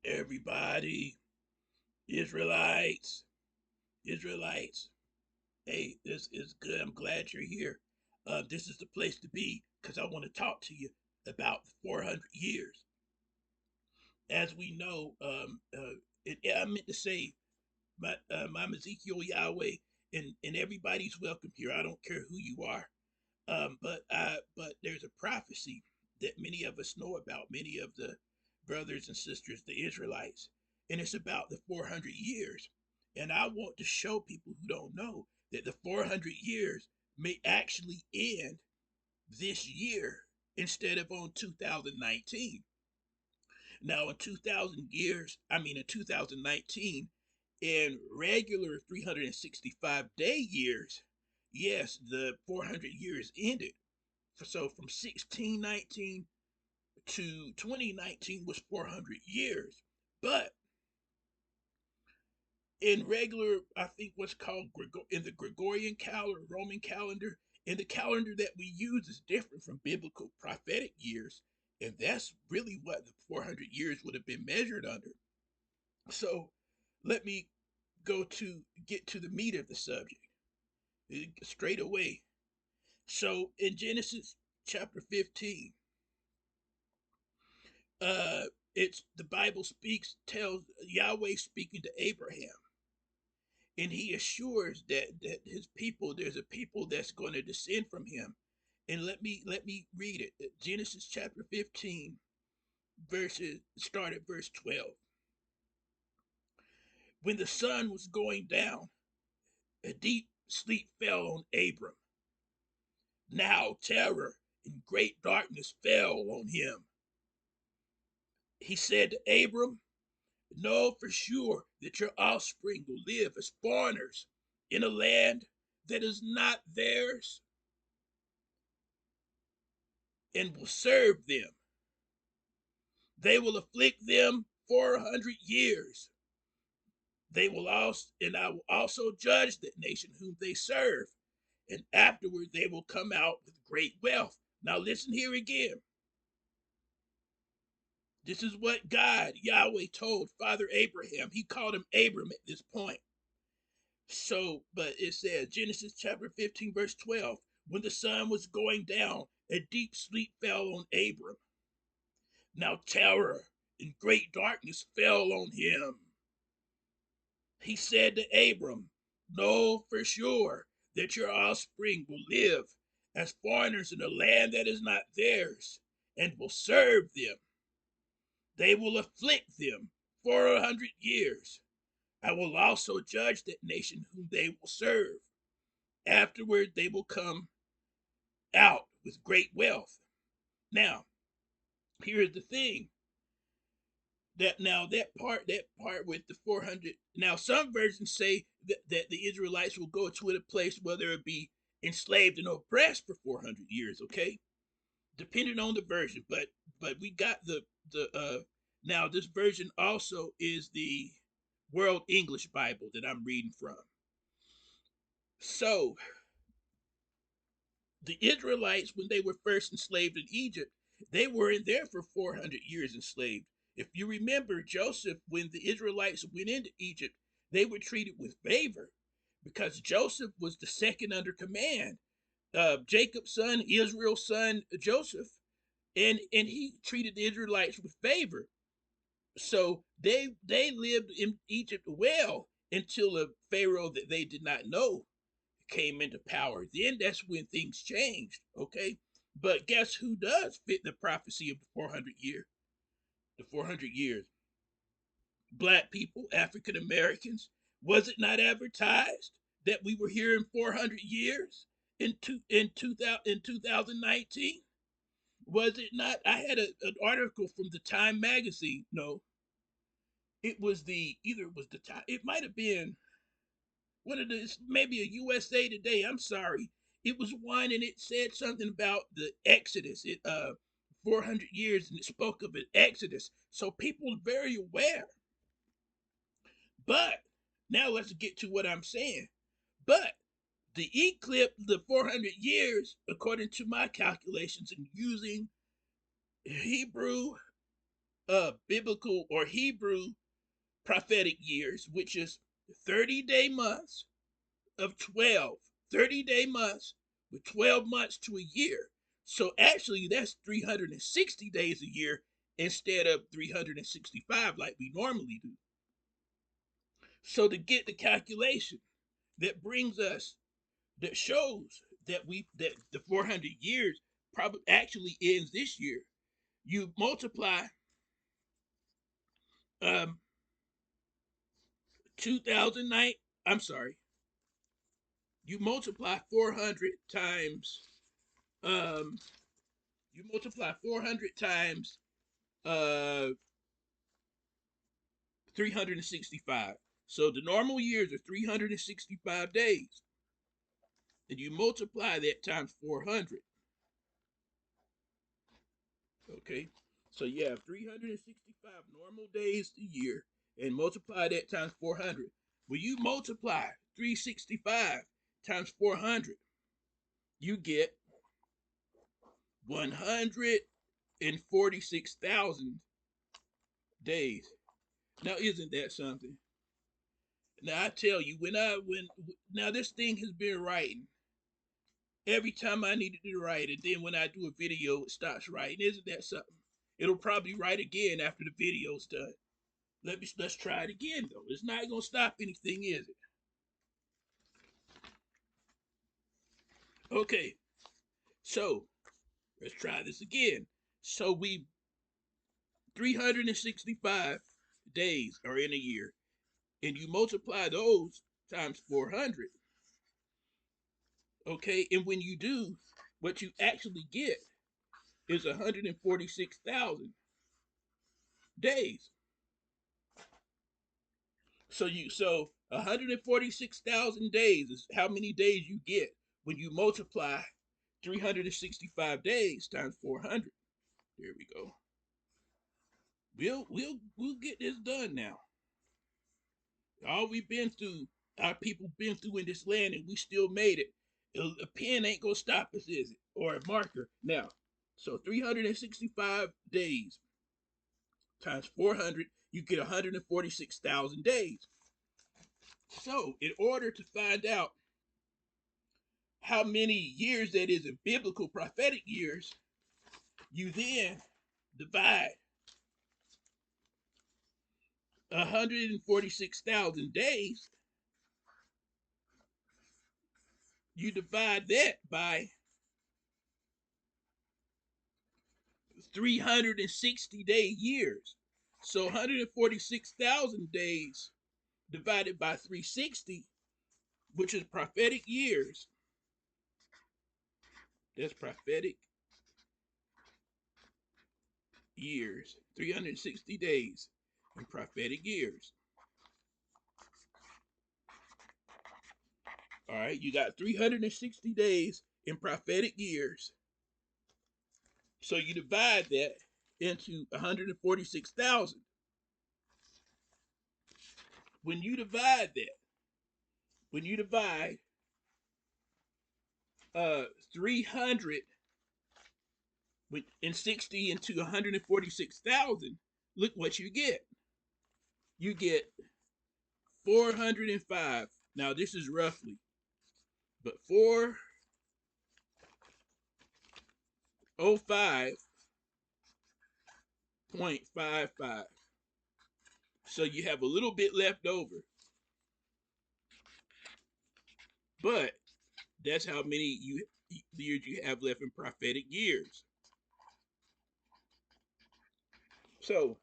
Everybody, Israelites, Israelites. Hey, this is good. I'm glad you're here. This is the place to be because I want to talk to you about 400 years. As we know, I meant to say, I'm Ezekiel Yahweh, and everybody's welcome here. I don't care who you are. But there's a prophecy that many of us know about, many of the brothers and sisters, the Israelites, and it's about the 400 years. And I want to show people who don't know that the 400 years may actually end this year instead of on 2019. Now, in 2019, in regular 365-day years, yes, the 400 years ended. So from 1619 to 2019 was 400 years. But in regular, I think what's called in the Gregorian calendar, Roman calendar, in the calendar that we use is different from biblical prophetic years. And that's really what the 400 years would have been measured under. So let me get to the meat of the subject straight away. So in Genesis chapter 15, it's the Bible tells Yahweh speaking to Abraham, and he assures that his people, there's a people that's going to descend from him. And let me read it. Genesis chapter 15, start at verse 12. When the sun was going down, a deep sleep fell on Abram. Now terror and great darkness fell on him. He said to Abram, know for sure that your offspring will live as foreigners in a land that is not theirs and will serve them. They will afflict them 400 years. And I will also judge that nation whom they serve, and afterward they will come out with great wealth. Now listen here again. This is what God, Yahweh, told Father Abraham. He called him Abram at this point. So, but it says, Genesis chapter 15, verse 12, when the sun was going down, a deep sleep fell on Abram. Now terror and great darkness fell on him. He said to Abram, know for sure that your offspring will live as foreigners in a land that is not theirs, and will serve them. They will afflict them 400 years. I will also judge that nation whom they will serve. Afterward, they will come out with great wealth. Now, here's the thing. That part with the 400. Now, some versions say that the Israelites will go to a place where they'll be enslaved and oppressed for 400 years. Okay, depending on the version. But we got the now this version also is the World English Bible that I'm reading from. So the Israelites, when they were first enslaved in Egypt, they were in there for 400 years enslaved. If you remember Joseph, when the Israelites went into Egypt, they were treated with favor because Joseph was the second under command. Jacob's son, Israel's son, Joseph, and he treated the Israelites with favor. So they lived in Egypt well until a Pharaoh that they did not know came into power. Then that's when things changed, okay? But guess who does fit the prophecy of the 400 year? The 400 years. Black people, African Americans. Was it not advertised that we were here in 400 years in 2019? Was it not? I had an article from the Time magazine. No, it was the Time. It might have been one of the, maybe a USA Today. I'm sorry. It was one, and it said something about the Exodus. 400 years, and it spoke of an Exodus. So people are very aware. But now let's get to what I'm saying. But the eclipse, the 400 years, according to my calculations and using Hebrew biblical or Hebrew prophetic years, which is 30-day months of 12, 30-day months with 12 months to a year. So actually, that's 360 days a year instead of 365 like we normally do. So to get the calculation that brings us, that shows that the 400 years probably actually ends this year, you multiply 2009, I'm sorry, you multiply 400 times, um, you multiply 400 times uh 365. So the normal years are 365 days, and you multiply that times 400. Okay, so you have 365 normal days a year, and multiply that times 400. When you multiply 365 times 400, you get 146,000 days. Now, isn't that something? Now I tell you, when now this thing has been writing every time I needed to write it. Then when I do a video, it stops writing. Isn't that something? It'll probably write again after the video's done. Let's try it again though. It's not gonna stop anything, is it? Okay, so let's try this again. So we 365 days are in a year, and you multiply those times 400. Okay, and when you do, what you actually get is 146,000 days. So 146,000 days is how many days you get when you multiply 365 days times 400. There we go. We'll get this done now. All we've been through, our people been through in this land, and we still made it. A pen ain't gonna stop us, is it? Or a marker. Now, so 365 days times 400, you get 146,000 days. So, in order to find out how many years that is in biblical prophetic years, you then divide 146,000 days, you divide that by 360-day years. So 146,000 days divided by 360, which is prophetic years. That's prophetic years. 360 days in prophetic years. All right, you got 360 days in prophetic years. So you divide that into 146,000. When you divide that, when you divide 300 and 60 into 146,000, look what you get. You get 405. Now this is roughly, but 405.55. So you have a little bit left over, but that's how many years you have left in prophetic years. So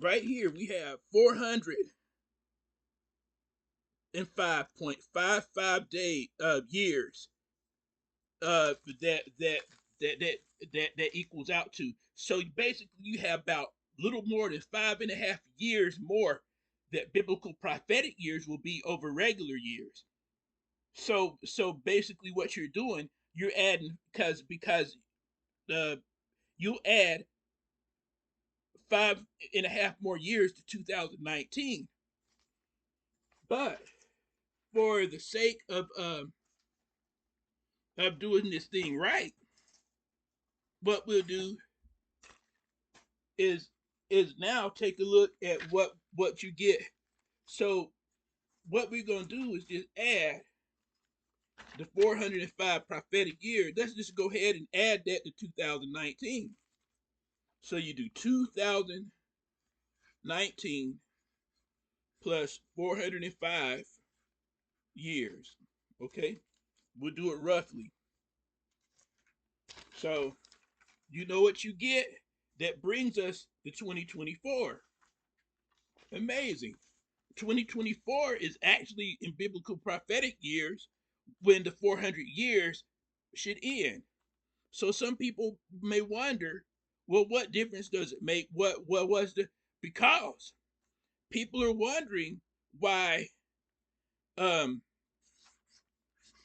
right here we have 405.55 years that equals out to. So basically you have about little more than 5.5 years more that biblical prophetic years will be over regular years. So basically what you're doing, you're adding because uh, you'll add 5.5 more years to 2019. But for the sake of doing this thing right, what we'll do is is now take a look at what you get. So what we're gonna do is just add the 405 prophetic year. Let's just go ahead and add that to 2019. So you do 2019 plus 405 years. Okay, we'll do it roughly. So you know what you get? That brings us to 2024. Amazing. 2024 is actually in biblical prophetic years when the 400 years should end. So some people may wonder, well, what difference does it make? What was the, because people are wondering why um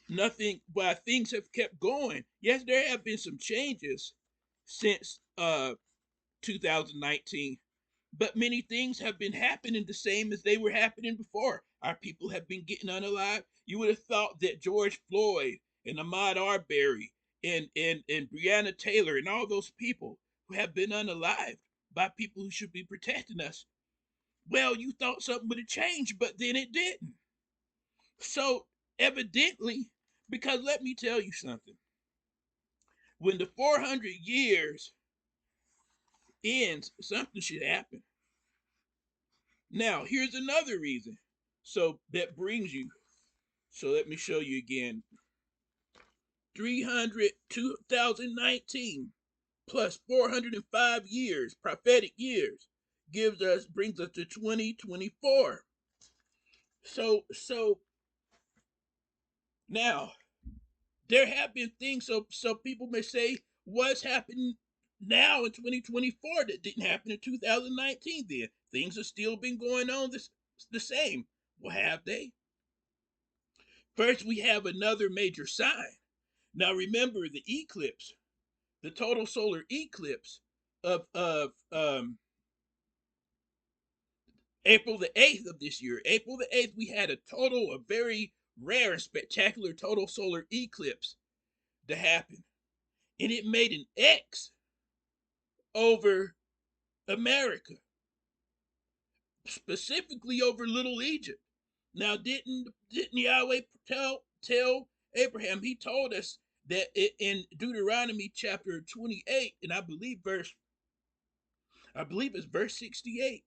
nothing, why things have kept going. Yes, there have been some changes since 2019, but many things have been happening the same as they were happening before. Our people have been getting unalive. You would have thought that George Floyd and Ahmaud Arbery and Breonna Taylor and all those people who have been unalived by people who should be protecting us. Well, you thought something would have changed, but then it didn't. So evidently, because let me tell you something. When the 400 years ends, something should happen. Now, here's another reason. So that brings you, so let me show you again. 2019 plus 405 years, prophetic years, brings us to 2024. So now there have been things, so people may say, what's happening now in 2024 that didn't happen in 2019 then? Things have still been going on the same. Well, have they? First, we have another major sign. Now remember the eclipse, the total solar eclipse of April the 8th of this year. April the 8th, we had a very rare and spectacular total solar eclipse to happen. And it made an X over America, specifically over Little Egypt. Now, didn't Yahweh tell Abraham? He told us that in Deuteronomy chapter 28, and I believe it's verse 68,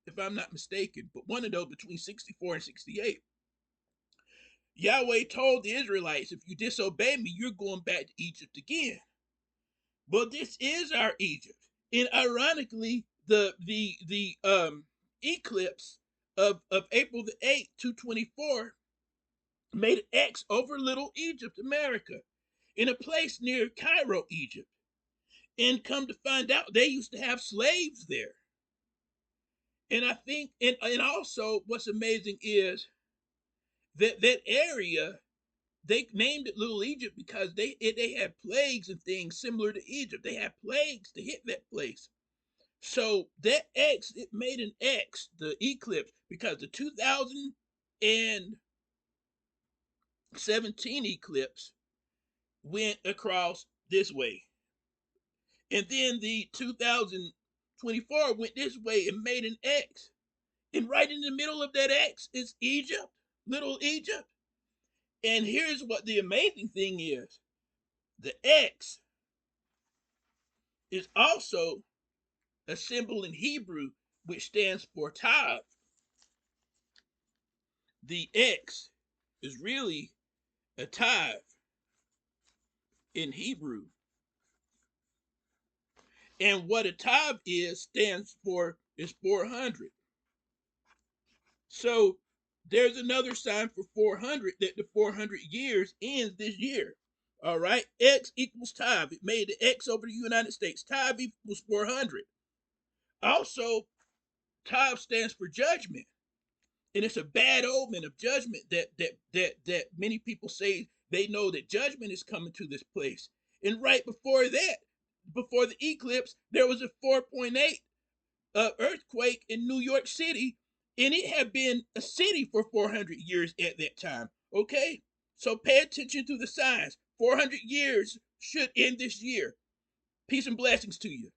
if I'm not mistaken, but one of those between 64 and 68. Yahweh told the Israelites, if you disobey me, you're going back to Egypt again. Well, this is our Egypt. And ironically, the eclipse of April the 8th, 224, made an X over Little Egypt, America, in a place near Cairo, Egypt. And come to find out, they used to have slaves there. And I think, and also what's amazing is that area, they named it Little Egypt because they had plagues and things similar to Egypt. They had plagues to hit that place. So that X, it made an X, the eclipse, because the 2017 eclipse went across this way. And then the 2024 went this way and made an X. And right in the middle of that X is Egypt, Little Egypt. And here's what the amazing thing is. The X is also a symbol in Hebrew which stands for Tav. The X is really a Tav in Hebrew. And what a Tav stands for is 400. So there's another sign for 400, that the 400 years ends this year. All right, X equals Tav. It made the X over the United States. Tav equals 400. Also, Tav stands for judgment, and it's a bad omen of judgment that many people say they know that judgment is coming to this place. And right before that, before the eclipse, there was a 4.8 earthquake in New York City, and it had been a city for 400 years at that time. Okay, so pay attention to the signs. 400 years should end this year. Peace and blessings to you.